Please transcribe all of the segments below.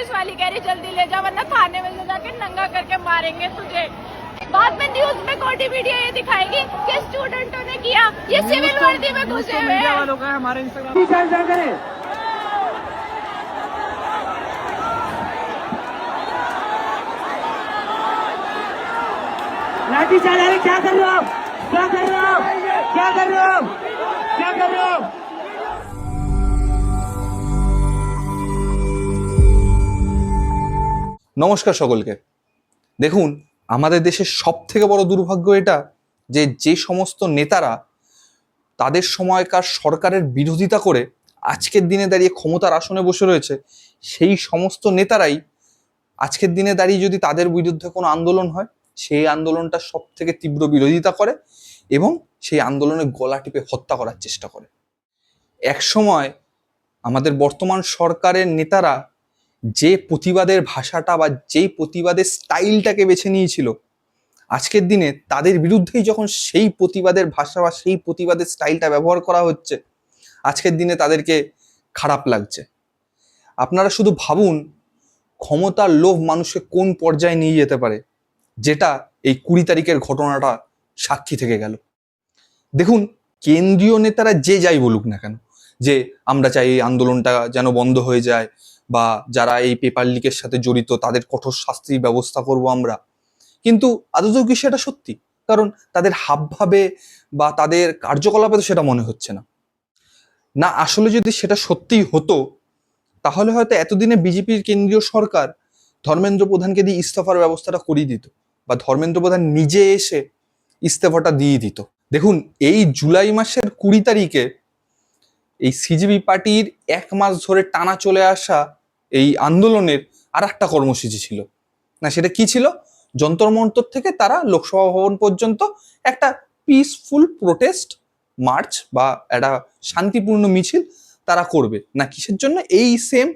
Police वाली कह रही जल्दी ले जा वरना थाने में ले जाके नंगा करके मारेंगे तुझे। बाद में न्यूज में कोटी मीडिया ये दिखाएगी कि स्टूडेंटों ने किया, ये सिविल वर्दी में घुसे हुए हैं। हमारे इंस्टाग्राम लाठी चार्ज। अरे क्या कर रहे हो, क्या कर रहे हो, क्या कर रहे हो, क्या कर रहे हो? নমস্কার সকলকে। দেখুন, আমাদের দেশের সব থেকে বড় দুর্ভাগ্য এটা যে যে সমস্ত নেতারা তাদের সময়কার সরকারের বিরোধিতা করে আজকের দিনে দাঁড়িয়ে ক্ষমতার আসনে বসে রয়েছে, সেই সমস্ত নেতারাই আজকের দিনে দাঁড়িয়ে যদি তাদের বিরুদ্ধে কোনো আন্দোলন হয় সেই আন্দোলনটা সব থেকে তীব্র বিরোধিতা করে এবং সেই আন্দোলনে গলা টিপে হত্যা করার চেষ্টা করে। এক সময় আমাদের বর্তমান সরকারের নেতারা যে প্রতিবাদের ভাষাটা বা যেই প্রতিবাদের স্টাইলটাকে বেছে নিয়েছিল, আজকের দিনে তাদের বিরুদ্ধেই যখন সেই প্রতিবাদের ভাষা বা সেই প্রতিবাদের স্টাইলটা ব্যবহার করা হচ্ছে, আজকের দিনে তাদেরকে খারাপ লাগছে। আপনারা শুধু ভাবুন ক্ষমতার লোভ মানুষকে কোন পর্যায়ে নিয়ে যেতে পারে, যেটা এই 20 তারিখের ঘটনাটা সাক্ষী থেকে গেল। দেখুন, কেন্দ্রীয় নেতারা যে যাই বলুক না কেন যে আমরা চাই এই আন্দোলনটা যেন বন্ধ হয়ে যায় বা যারা এই পেপার লিকের সাথে জড়িত তাদের কঠোর শাস্তির ব্যবস্থা করব আমরা, কিন্তু আদৌ কি সেটা সত্যি? কারণ তাদের হাবভাবে বা তাদের কার্যকলাপে তো সেটা মনে হচ্ছে না। না, আসলে যদি সেটা সত্যিই হতো তাহলে হয়তো এতদিনে বিজেপির কেন্দ্রীয় সরকার ধর্মেন্দ্র প্রধানকে দিয়ে ইস্তফার ব্যবস্থাটা করিয়ে দিত বা ধর্মেন্দ্র প্রধান নিজে এসে ইস্তফাটা দিয়ে দিত। দেখুন, এই জুলাই মাসের 20 তারিখে এই সিজিবি পার্টির 1 মাস ধরে টানা চলে আসা এই আন্দোলনের আর একটা কর্মসূচি ছিল। না, সেটা কি ছিল? যন্তর মন্তর থেকে তারা লোকসভা ভবন পর্যন্ত একটা পিসফুল প্রোটেস্ট মার্চ বা একটা শান্তিপূর্ণ মিছিল তারা করবে। না, কিসের জন্য? এই সেম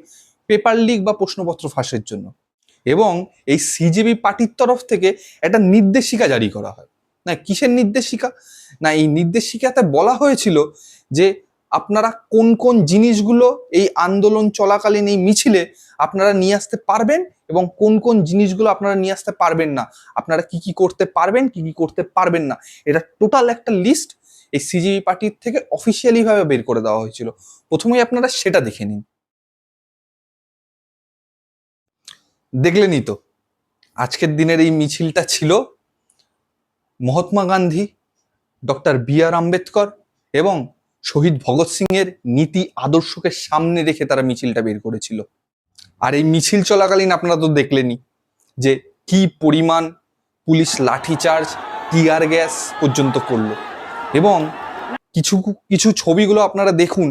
পেপার লিক বা প্রশ্নপত্র ফাঁসের জন্য। এবং এই সিজিবি পার্টির তরফ থেকে একটা নির্দেশিকা জারি করা হয়। না, কিসের নির্দেশিকা? না, এই নির্দেশিকাতে বলা হয়েছিল যে আপনারা কোন কোন জিনিসগুলো এই আন্দোলন চলাকালীন এই মিছিলে আপনারা নিয়ে আসতে পারবেন এবং কোন কোন জিনিসগুলো আপনারা নিয়ে আসতে পারবেন না, আপনারা কি কি করতে পারবেন, কি কি করতে পারবেন না, এটা টোটাল একটা লিস্ট এই সিজিবি পার্টির থেকে অফিসিয়ালি ভাবে বের করে দেওয়া হয়েছিল। প্রথমেই আপনারা সেটা দেখে নিন। দেখলেনই তো, আজকের দিনের এই মিছিলটা ছিল মহাত্মা গান্ধী, ডক্টর বি.আর. আম্বেদকর এবং শহীদ ভগৎ সিং এর নীতি আদর্শকে সামনে রেখে তারা মিছিলটা বের করেছিল। আর এই মিছিল চলাকালীন আপনারা তো দেখলেনই যে কি পরিমাণ পুলিশ লাঠিচার্জ, টিয়ার গ্যাস পর্যন্ত করলো। এবং কিছু কিছু ছবিগুলো আপনারা দেখুন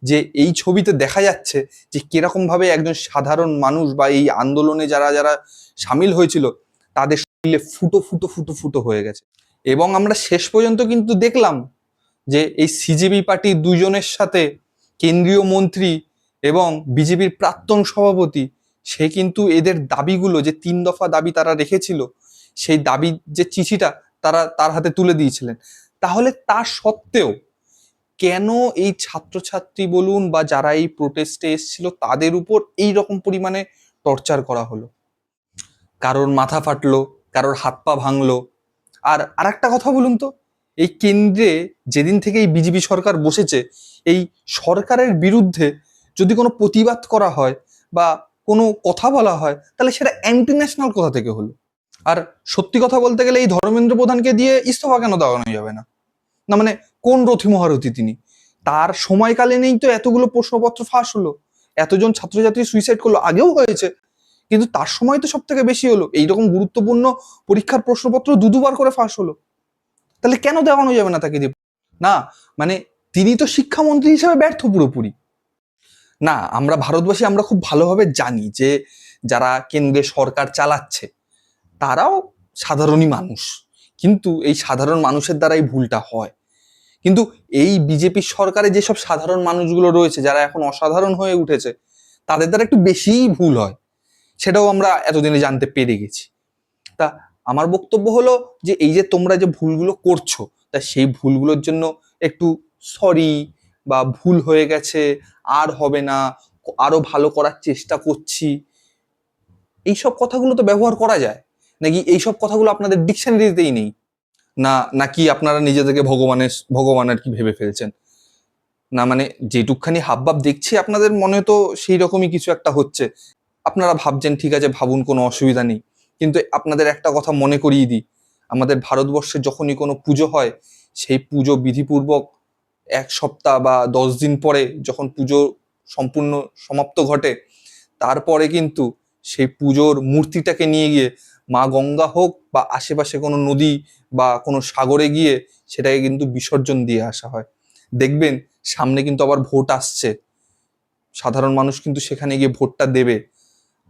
যে এই ছবিতে দেখা যাচ্ছে যে কিরকম ভাবে একজন সাধারণ মানুষ বা এই আন্দোলনে যারা যারা সামিল হয়েছিল তাদের শরীরে ফুটো ফুটো ফুটো ফুটো হয়ে গেছে। এবং আমরা শেষ পর্যন্ত কিন্তু দেখলাম যে এই সিজিবি পার্টির দুজনের সাথে কেন্দ্রীয় মন্ত্রী এবং বিজেপির প্রাক্তন সভাপতি, সে কিন্তু এদের দাবিগুলো যে 3 দফা দাবি তারা রেখেছিল সেই দাবির যে চিঠিটা তারা তার হাতে তুলে দিয়েছিলেন। তাহলে তা সত্ত্বেও কেন এই ছাত্রছাত্রী বলুন বা যারা এই প্রোটেস্টে এসেছিল তাদের উপর এই রকম পরিমাণে টর্চার করা হলো? কারোর মাথা ফাটলো, কারোর হাত পা ভাঙলো। আর আরেকটা কথা বলুন তো, এই কেন্দ্রে যেদিন থেকে এই বিজেপি সরকার বসেছে, এই সরকারের বিরুদ্ধে যদি কোনো প্রতিবাদ করা হয় বা কোনো কথা বলা হয় তাহলে সেটা অ্যান্টি ন্যাশনাল কোথা থেকে হলো? আর সত্যি কথা বলতে গেলে এই ধর্মেন্দ্র প্রধানকে দিয়ে ইস্তফা কেন দেওয়ানো যাবে না? না মানে কোন রথী মহারথী তিনি? তার সময়কালীনই তো এতগুলো প্রশ্নপত্র ফাঁস হলো, এতজন ছাত্রছাত্রী সুইসাইড করলো, আগেও হয়েছে, কিন্তু তার সময় তো সব থেকে বেশি হলো। এইরকম গুরুত্বপূর্ণ পরীক্ষার প্রশ্নপত্র দুবার করে ফাঁস হলো, তাহলে কেন দেওয়ানো যাবে না তাকে দিয়ে? না মানে তিনি তো শিক্ষামন্ত্রী হিসেবে ব্যর্থ পুরোপুরি। না, আমরা ভারতবাসী আমরা খুব ভালোভাবে জানি যে যারা কেন্দ্রে সরকার চালাচ্ছে তারাও সাধারণই মানুষ, কিন্তু এই সাধারণ মানুষের দ্বারাই ভুলটা হয়। কিন্তু এই বিজেপি সরকারে যেসব সাধারণ মানুষগুলো রয়েছে যারা এখন অসাধারণ হয়ে উঠেছে তাদের দ্বারা একটু বেশিই ভুল হয়, সেটাও আমরা এতদিনে জানতে পেরে গেছি। তা আমার বক্তব্য হলো যে এই যে তোমরা যে ভুলগুলো করছো, তা সেই ভুলগুলোর জন্য একটু সরি বা ভুল হয়ে গেছে আর হবে না, আরো ভালো করার চেষ্টা করছি, এইসব কথাগুলো তো ব্যবহার করা যায় নাকি? এইসব কথাগুলো আপনাদের ডিকশনারিতেই নেই? নাকি আপনারা নিজেদেরকে ভগবানের কি ভেবে ফেলছেন? না মানে যেটুকখানি হাবভাব দেখছি আপনাদের মনে তো সেই রকমই কিছু একটা হচ্ছে। আপনারা ভাবছেন ঠিক আছে, ভাবুন, কোনো অসুবিধা নেই, কিন্তু আপনাদের একটা কথা মনে করিয়ে দিই, আমাদের ভারতবর্ষে যখনই কোনো পুজো হয়, সেই পুজো বিধিপূর্বক 1 সপ্তাহ বা 10 দিন পরে যখন পুজো সম্পূর্ণ সমাপ্ত ঘটে, তারপরে কিন্তু সেই পুজোর মূর্তিটাকে নিয়ে গিয়ে মা গঙ্গা হোক বা আশেপাশে কোনো নদী বা কোনো সাগরে গিয়ে সেটাকে কিন্তু বিসর্জন দিয়ে আসা হয়। দেখবেন সামনে কিন্তু আবার ভোট আসছে, সাধারণ মানুষ কিন্তু সেখানে গিয়ে ভোটটা দেবে।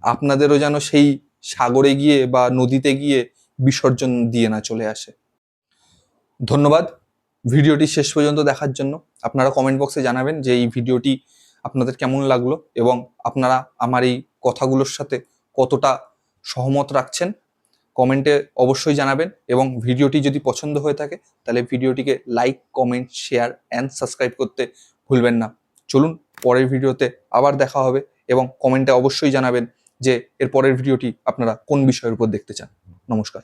আপনাদেরও যেন সেই সাগরে গিয়ে বা নদীতে গিয়ে বিসর্জন দিয়ে না চলে আসে। ধন্যবাদ ভিডিওটি শেষ পর্যন্ত দেখার জন্য। আপনারা কমেন্ট বক্সে জানাবেন যে এই ভিডিওটি আপনাদের কেমন লাগলো এবং আপনারা আমার এই কথাগুলোর সাথে কতটা সহমত রাখছেন। কমেন্টে অবশ্যই জানাবেন এবং ভিডিওটি যদি পছন্দ হয়ে থাকে তাহলে ভিডিওটিকে like, comment, share and subscribe করতে ভুলবেন না। চলুন পরের ভিডিওতে আবার দেখা হবে এবং কমেন্টে অবশ্যই জানাবেন যে এর পরের ভিডিওটি আপনারা কোন বিষয়ের উপর দেখতে চান। নমস্কার।